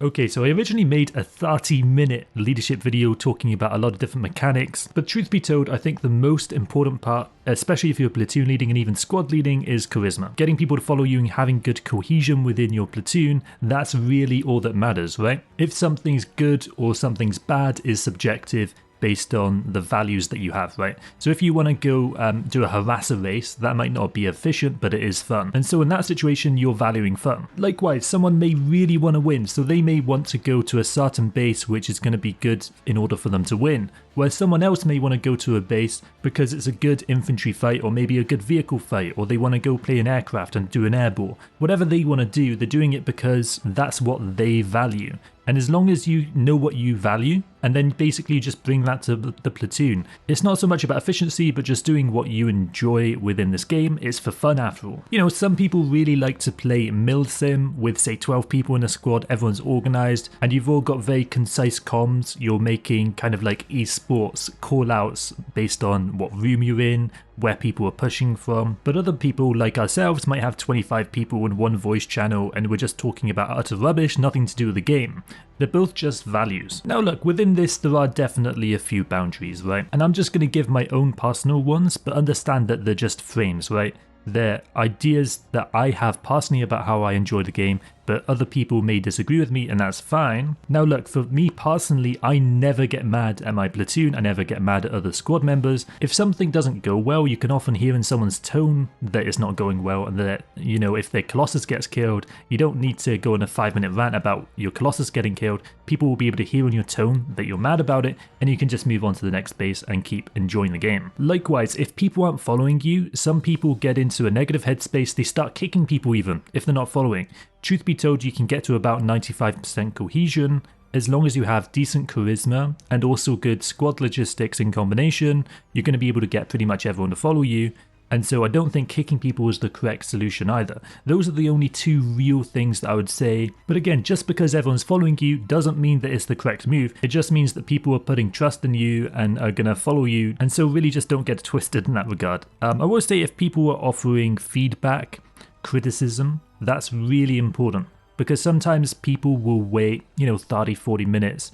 Okay, so I originally made a 30-minute leadership video talking about a lot of different mechanics, but truth be told, I think the most important part, especially if you're platoon leading and even squad leading, is charisma. Getting people to follow you and having good cohesion within your platoon, that's really all that matters, right? If something's good or something's bad is subjective, based on the values that you have, right? So if you want to go do a harasser race, that might not be efficient, but it is fun. And so in that situation, you're valuing fun. Likewise, someone may really want to win, so they may want to go to a certain base which is going to be good in order for them to win. Where someone else may want to go to a base because it's a good infantry fight or maybe a good vehicle fight, or they want to go play an aircraft and do an airball. Whatever they want to do, they're doing it because that's what they value. And as long as you know what you value, and then basically just bring that to the platoon, it's not so much about efficiency, but just doing what you enjoy within this game. It's for fun after all. You know, some people really like to play milsim with say 12 people in a squad, everyone's organized, and you've all got very concise comms. You're making kind of like esports call-outs based on what room you're in, where people are pushing from. But other people like ourselves might have 25 people in one voice channel and we're just talking about utter rubbish, nothing to do with the game. They're both just values. Now look, within this there are definitely a few boundaries, right? And I'm just going to give my own personal ones, but understand that they're just frames, right? They're ideas that I have personally about how I enjoy the game, but other people may disagree with me and that's fine. Now look, for me personally, I never get mad at my platoon, I never get mad at other squad members. If something doesn't go well, you can often hear in someone's tone that it's not going well, and that, you know, if their Colossus gets killed, you don't need to go on a 5-minute rant about your Colossus getting killed. People will be able to hear in your tone that you're mad about it, and you can just move on to the next base and keep enjoying the game. Likewise, if people aren't following you, some people get into a negative headspace, they start kicking people even if they're not following. Truth be told, you can get to about 95% cohesion as long as you have decent charisma and also good squad logistics in combination. You're going to be able to get pretty much everyone to follow you, and so I don't think kicking people is the correct solution either. Those are the only two real things that I would say, but again, just because everyone's following you doesn't mean that it's the correct move. It just means that people are putting trust in you and are going to follow you, and so really just don't get twisted in that regard. I will say if people are offering feedback, criticism, that's really important, because sometimes people will wait, 30-40 minutes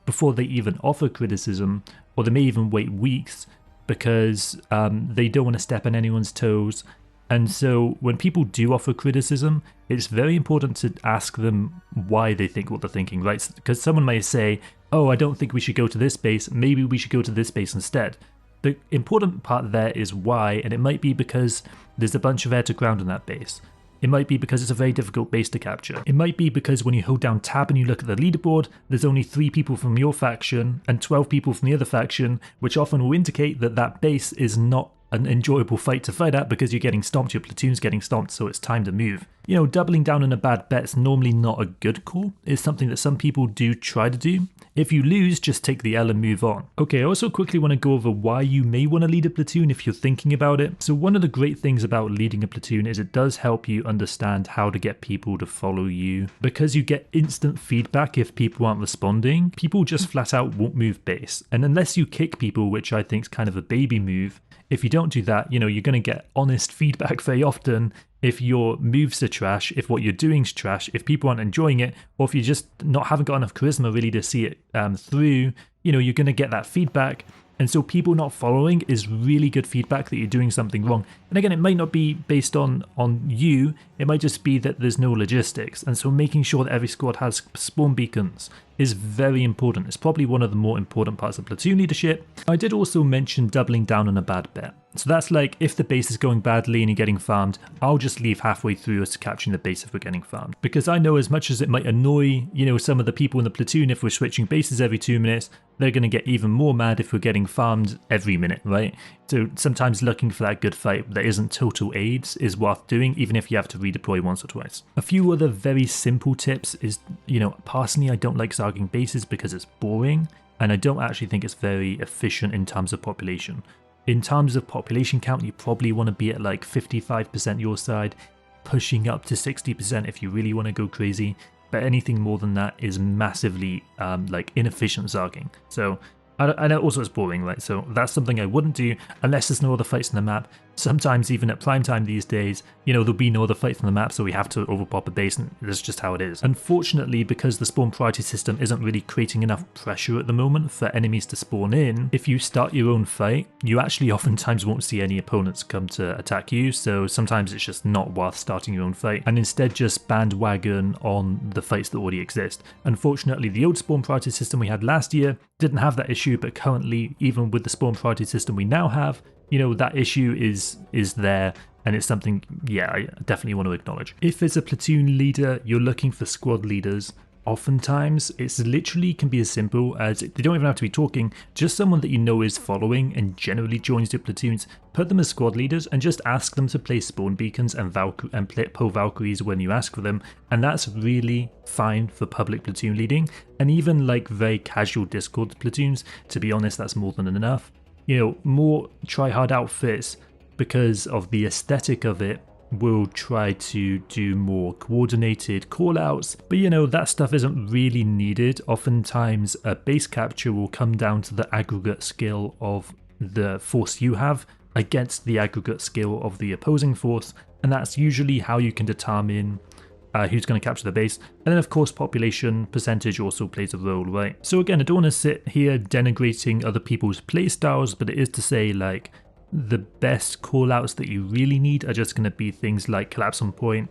before they even offer criticism, or they may even wait weeks because they don't want to step on anyone's toes. And so when people do offer criticism, it's very important to ask them why they think what they're thinking, right? Because someone may say, oh, I don't think we should go to this base, maybe we should go to this base instead. The important part there is why, and it might be because there's a bunch of air to ground in that base. It might be because it's a very difficult base to capture. It might be because when you hold down tab and you look at the leaderboard, there's only 3 people from your faction and 12 people from the other faction, which often will indicate that that base is not an enjoyable fight to fight at because you're getting stomped, your platoon's getting stomped, so it's time to move. Doubling down on a bad bet's normally not a good call. It's something that some people do try to do. If you lose, just take the L and move on. Okay, I also quickly want to go over why you may want to lead a platoon if you're thinking about it. So one of the great things about leading a platoon is it does help you understand how to get people to follow you. Because you get instant feedback if people aren't responding, people just flat out won't move base. And unless you kick people, which I think is kind of a baby move, if you don't do that, you're going to get honest feedback very often if your moves are trash, if what you're doing is trash, if people aren't enjoying it, or if you just haven't got enough charisma really to see it through, you're going to get that feedback. And so people not following is really good feedback that you're doing something wrong. And again, it might not be based on you, it might just be that there's no logistics. And so making sure that every squad has spawn beacons is very important. It's probably one of the more important parts of platoon leadership. I did also mention doubling down on a bad bet. So that's like, if the base is going badly and you're getting farmed, I'll just leave halfway through us capturing the base if we're getting farmed. Because I know as much as it might annoy, some of the people in the platoon if we're switching bases every 2 minutes, they're going to get even more mad if we're getting farmed every minute, right? So sometimes looking for that good fight that isn't total AIDS is worth doing, even if you have to redeploy once or twice. A few other very simple tips is, personally I don't like zarging bases because it's boring, and I don't actually think it's very efficient in terms of population. In terms of population count, you probably want to be at like 55% your side, pushing up to 60% if you really want to go crazy. But anything more than that is massively inefficient zarging. So I know also it's boring, right? So that's something I wouldn't do unless there's no other fights on the map. Sometimes even at prime time these days, you know, there'll be no other fights on the map, so we have to overpop a base, and that's just how it is. Unfortunately, because the spawn priority system isn't really creating enough pressure at the moment for enemies to spawn in, if you start your own fight, you actually oftentimes won't see any opponents come to attack you, so sometimes it's just not worth starting your own fight, and instead just bandwagon on the fights that already exist. Unfortunately, the old spawn priority system we had last year didn't have that issue, but currently, even with the spawn priority system we now have, you know, that issue is there, and it's something, yeah, I definitely want to acknowledge. If as a platoon leader you're looking for squad leaders, oftentimes it's literally can be as simple as, they don't even have to be talking, just someone that you know is following and generally joins your platoons, put them as squad leaders and just ask them to play spawn beacons and pull Valkyries when you ask for them, and that's really fine for public platoon leading, and even like very casual Discord platoons, to be honest, that's more than enough. You know, more try-hard outfits, because of the aesthetic of it, will try to do more coordinated callouts, but you know, that stuff isn't really needed. Oftentimes a base capture will come down to the aggregate skill of the force you have against the aggregate skill of the opposing force, and that's usually how you can determine who's going to capture the base. And then of course population percentage also plays a role, right? So again, I don't want to sit here denigrating other people's playstyles, but it is to say, like, the best callouts that you really need are just going to be things like collapse on point,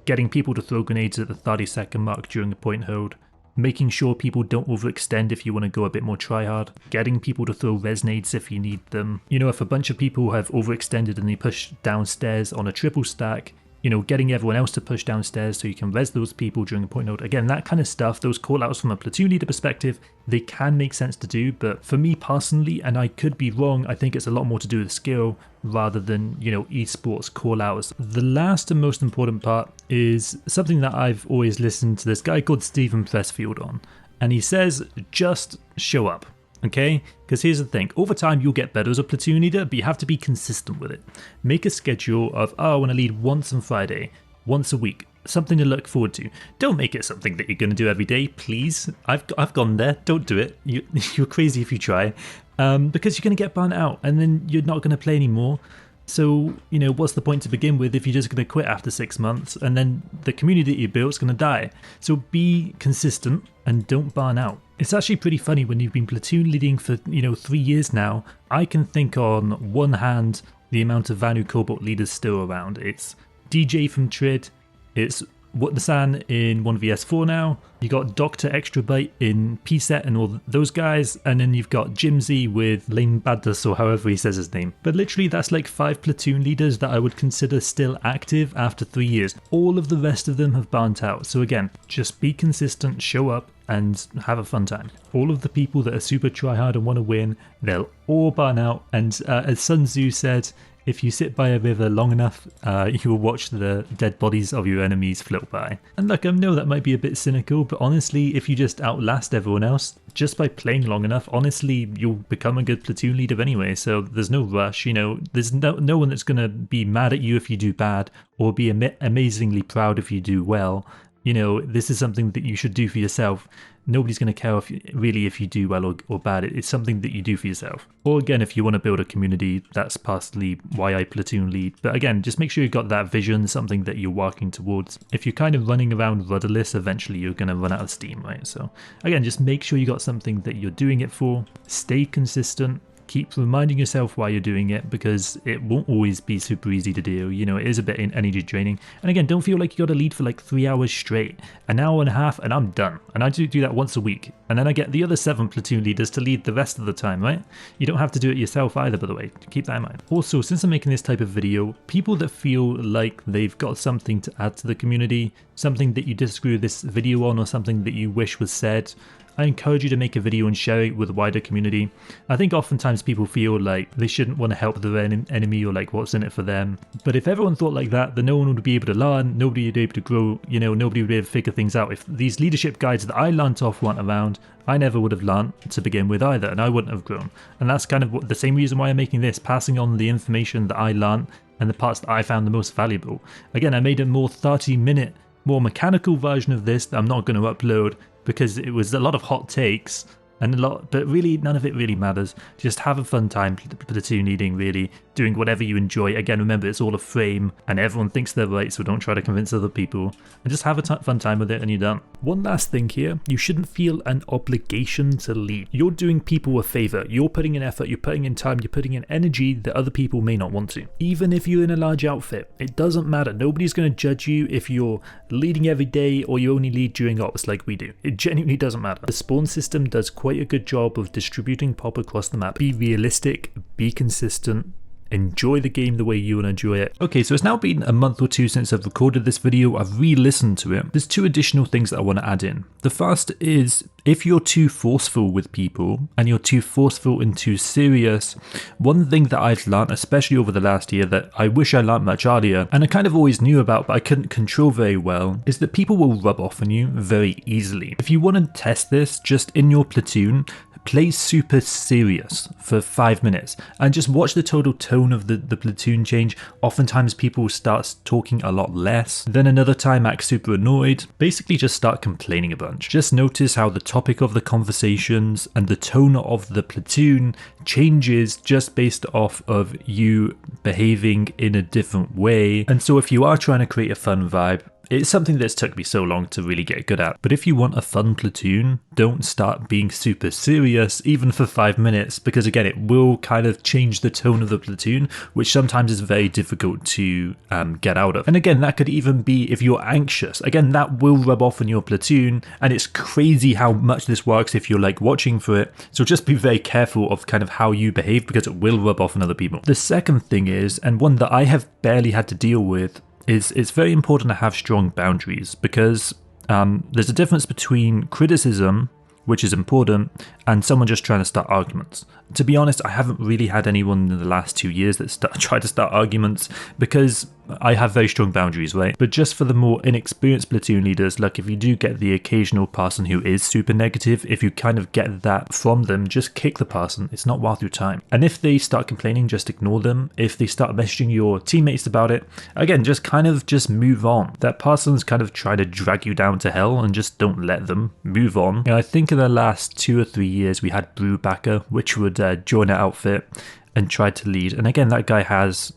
getting people to throw grenades at the 30-second mark during a point hold, making sure people don't overextend if you want to go a bit more tryhard, getting people to throw res nades if you need them. You know, if a bunch of people have overextended and they push downstairs on a triple stack, you know, getting everyone else to push downstairs so you can res those people during a point hold. Again, that kind of stuff, those callouts from a platoon leader perspective, they can make sense to do, but for me personally, and I could be wrong, I think it's a lot more to do with skill rather than, you know, esports callouts. The last and most important part is something that I've always listened to this guy called Stephen Pressfield on, and he says, just show up. Okay, because here's the thing, over time you'll get better as a platoon leader, but you have to be consistent with it. Make a schedule of, oh, I want to lead once on Friday, once a week, something to look forward to. Don't make it something that you're going to do every day, please. I've gone there, don't do it. You're crazy if you try, because you're going to get burnt out and then you're not going to play anymore. So, you know, what's the point to begin with if you're just going to quit after 6 months and then the community that you built is going to die? So be consistent and don't burn out. It's actually pretty funny when you've been platoon leading for, you know, 3 years now. I can think on one hand the amount of Vanu Cobalt leaders still around. It's DJ from Trid, it's What the San in 1vs4 now, you got Dr. Extrabyte in PSET and all those guys, and then you've got Jimsy with Lane Badus or however he says his name. But literally that's like 5 platoon leaders that I would consider still active after 3 years. All of the rest of them have burnt out. So again, just be consistent, show up and have a fun time. All of the people that are super tryhard and want to win, they'll all burn out, and as Sun Tzu said, if you sit by a river long enough, you will watch the dead bodies of your enemies float by. And look, I know that might be a bit cynical, but honestly, if you just outlast everyone else, just by playing long enough, honestly, you'll become a good platoon leader anyway, so there's no rush, you know, there's no one that's going to be mad at you if you do bad, or be amazingly proud if you do well. You know, this is something that you should do for yourself. Nobody's going to care if you do well or bad. It's something that you do for yourself. Or again, if you want to build a community, that's partly why I platoon lead. But again, just make sure you've got that vision, something that you're working towards. If you're kind of running around rudderless, eventually you're going to run out of steam, right? So again, just make sure you got something that you're doing it for. Stay consistent. Keep reminding yourself why you're doing it, because it won't always be super easy to do. You know, it is a bit energy draining. And again, don't feel like you got to lead for like 3 hours straight, an hour and a half, and I'm done. And I do that once a week. And then I get the other 7 platoon leaders to lead the rest of the time, right? You don't have to do it yourself either, by the way. Keep that in mind. Also, since I'm making this type of video, people that feel like they've got something to add to the community, something that you disagree with this video on, or something that you wish was said, I encourage you to make a video and share it with the wider community. I think oftentimes people feel like they shouldn't want to help their enemy, or like what's in it for them. But if everyone thought like that, then no one would be able to learn, nobody would be able to grow, you know, nobody would be able to figure things out. If these leadership guides that I learnt off weren't around, I never would have learnt to begin with either, and I wouldn't have grown. And that's kind of the same reason why I'm making this, passing on the information that I learnt and the parts that I found the most valuable. Again, I made a more 30-minute, more mechanical version of this that I'm not going to upload, because it was a lot of hot takes, and a lot, but really none of it really matters. Just have a fun time platoon leading, really doing whatever you enjoy. Again, remember, it's all a frame and everyone thinks they're right, so don't try to convince other people, and just have a fun time with it and you're done. One last thing here, you shouldn't feel an obligation to lead. You're doing people a favor. You're putting in effort, you're putting in time, you're putting in energy that other people may not want to. Even if you're in a large outfit, it doesn't matter. Nobody's going to judge you if you're leading every day or you only lead during ops like we do. It genuinely doesn't matter. The spawn system does quite a good job of distributing pop across the map. Be realistic, be consistent, enjoy the game the way you want to enjoy it. Okay, so it's now been a month or two since I've recorded this video. I've re-listened to it. There's two additional things that I want to add in. The first is, if you're too forceful with people and you're too forceful and too serious, one thing that I've learned, especially over the last year, that I wish I learned much earlier, and I kind of always knew about but I couldn't control very well, is that people will rub off on you very easily. If you want to test this, just in your platoon, play super serious for 5 minutes and just watch the total tone of the platoon change. Oftentimes people start talking a lot less, then another time act super annoyed, basically just start complaining a bunch. Just notice how the topic of the conversations and the tone of the platoon changes just based off of you behaving in a different way. And so if you are trying to create a fun vibe, it's something that's took me so long to really get good at. But if you want a fun platoon, don't start being super serious even for 5 minutes, because again, it will kind of change the tone of the platoon, which sometimes is very difficult to get out of. And again, that could even be if you're anxious. Again, that will rub off on your platoon, and it's crazy how much this works if you're like watching for it. So just be very careful of kind of how you behave, because it will rub off on other people. The second thing is, and one that I have barely had to deal with, is it's very important to have strong boundaries, because there's a difference between criticism, which is important, and someone just trying to start arguments. To be honest, I haven't really had anyone in the last 2 years that tried to start arguments, because I have very strong boundaries, right? But just for the more inexperienced platoon leaders, like if you do get the occasional person who is super negative, if you kind of get that from them, just kick the person. It's not worth your time. And if they start complaining, just ignore them. If they start messaging your teammates about it, again, just move on. That person's kind of trying to drag you down to hell, and just don't let them. Move on. You know, I think in the last 2 or 3 years we had Brewbacker, which would join our outfit and try to lead. And again, that guy has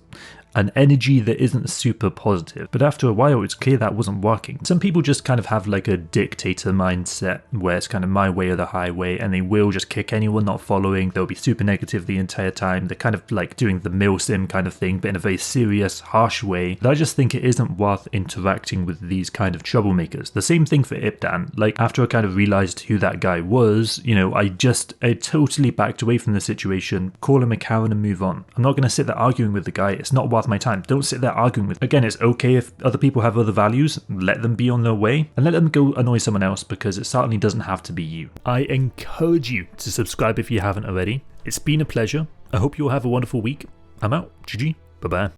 an energy that isn't super positive, but after a while it's clear that wasn't working. Some people just kind of have like a dictator mindset where it's kind of my way or the highway, and they will just kick anyone not following. They'll be super negative the entire time. They're kind of like doing the milsim kind of thing, but in a very serious, harsh way. But I just think it isn't worth interacting with these kind of troublemakers. The same thing for Ipdan. Like after I kind of realized who that guy was, you know, I totally backed away from the situation, call him a Karen and move on. I'm not going to sit there arguing with the guy. It's not worth my time. Don't sit there arguing with. Again, it's okay if other people have other values, let them be on their way and let them go annoy someone else, because it certainly doesn't have to be you. I encourage you to subscribe if you haven't already. It's been a pleasure. I hope you'll have a wonderful week. I'm out. GG. Bye bye.